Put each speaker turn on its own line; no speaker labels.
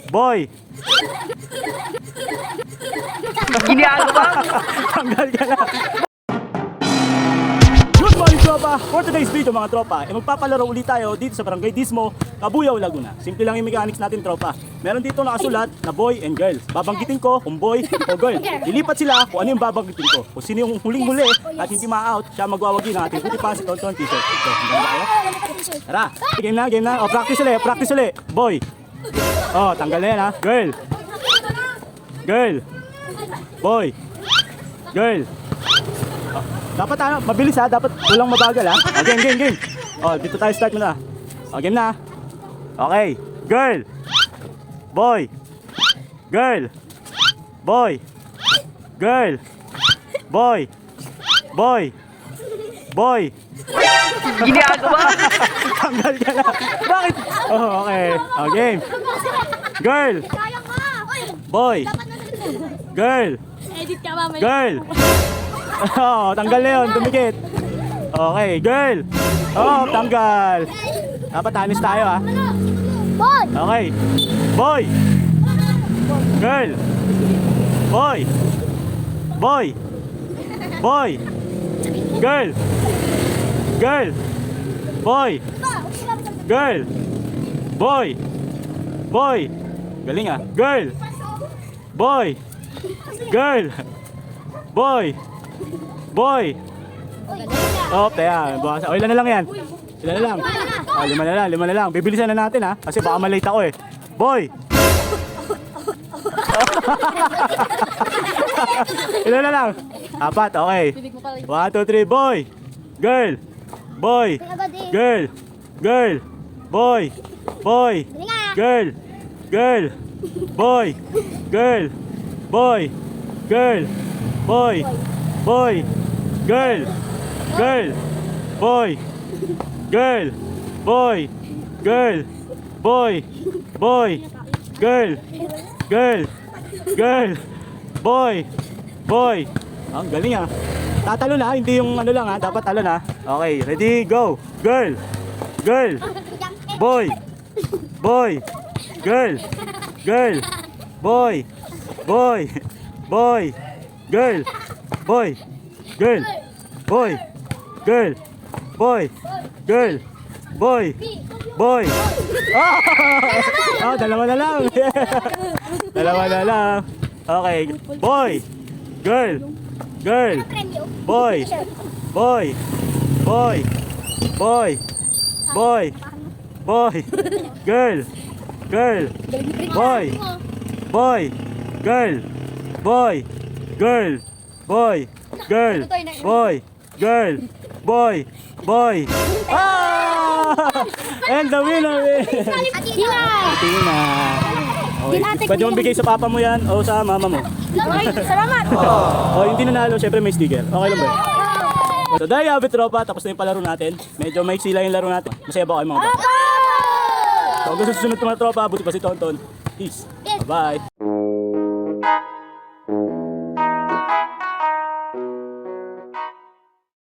Boy.
Ginagawa.
Tanggal ka na. Good morning, tropa! For today's video, mga tropa, magpapalaro ulit tayo dito sa Barangay Dismo, Cabuyao, Laguna. Simple lang yung mechanics natin, tropa. Meron dito nakasulat na boy and girl. Babanggitin ko kung boy o girl. Ilipat sila kung ano yung babanggitin ko. Kung sino yung huling-huli at hindi ma-out, siya magwawagi ng ating kutipan si Tonton T-shirt. Ito, hanggang tayo. Tara, game na. O, practice ulit. Boy. O, tanggal na yan, ha. Girl. Girl. Boy. Girl. Dapat mabilis ha, dapat walang mabagal ha. O, game. O, dito tayo start muna. O, game na. Okay, girl. Boy. Girl. Boy. Girl. Boy. Boy. Boy.
Ginagawa.
Tanggal ka na. Bakit? Oh, okay. O, game. Girl. Boy. Girl.
Edit ka mamaya.
Girl. Oh, tanggal na yun, tumikit. Okay, girl. Oh, tanggal. Dapat honest tayo ha.
Boy!
Okay. Boy. Girl. Boy. Boy. Boy. Girl. Girl. Boy. Girl. Boy. Boy. Galing ah. Girl. Boy. Girl. Boy. Boy. Oh, kaya. O, ilan na lang yan? Ilan na lang? O, lima na lang. Bibilisan na natin ha. Kasi baka malate ako eh. Boy. Ilan na lang? 4, okay. 1, 2, 3, boy. Girl. Boy. Girl. Girl. Boy. Boy. Girl. Girl. Boy. Girl. Boy. Girl. Boy. Boy. Girl. Girl. Boy. Girl. Boy. Girl. Boy. Boy. Girl. Girl. Girl. Boy. Boy. Ang galing ah. Tatalo na, hindi yung ano lang ha. Dapat talo na. Okay, ready, go. Girl. Girl. Boy. Boy. Girl. Girl. Boy. Boy. Boy. Girl. Boy. Girl. Boy. Girl. Boy. Girl. Boy. Boy. Oh, dalawa na lang. Dalawa na lang. Okay. Boy. Girl. Girl. Boy. Boy. Boy. Boy. Boy. Boy. Girl. Girl. Boy. Boy. Girl. Boy. Girl. Boy. Girl. Boy. Girl. Boy. Boy. Ah! And the winner is... Tina. Okay. Pwede mong bigay sa papa mo yan o sa mama mo.
Salamat!
O hindi nanalo, syempre may sticker. Okay lang ba? So dahil habit tropa, tapos na yung palaro natin. Medyo maiksi lang yung laro natin. Masaya ba kayo mga bata? So hanggang sa susunod mga tropa, buti pa si Tonton. Peace. Bye-bye.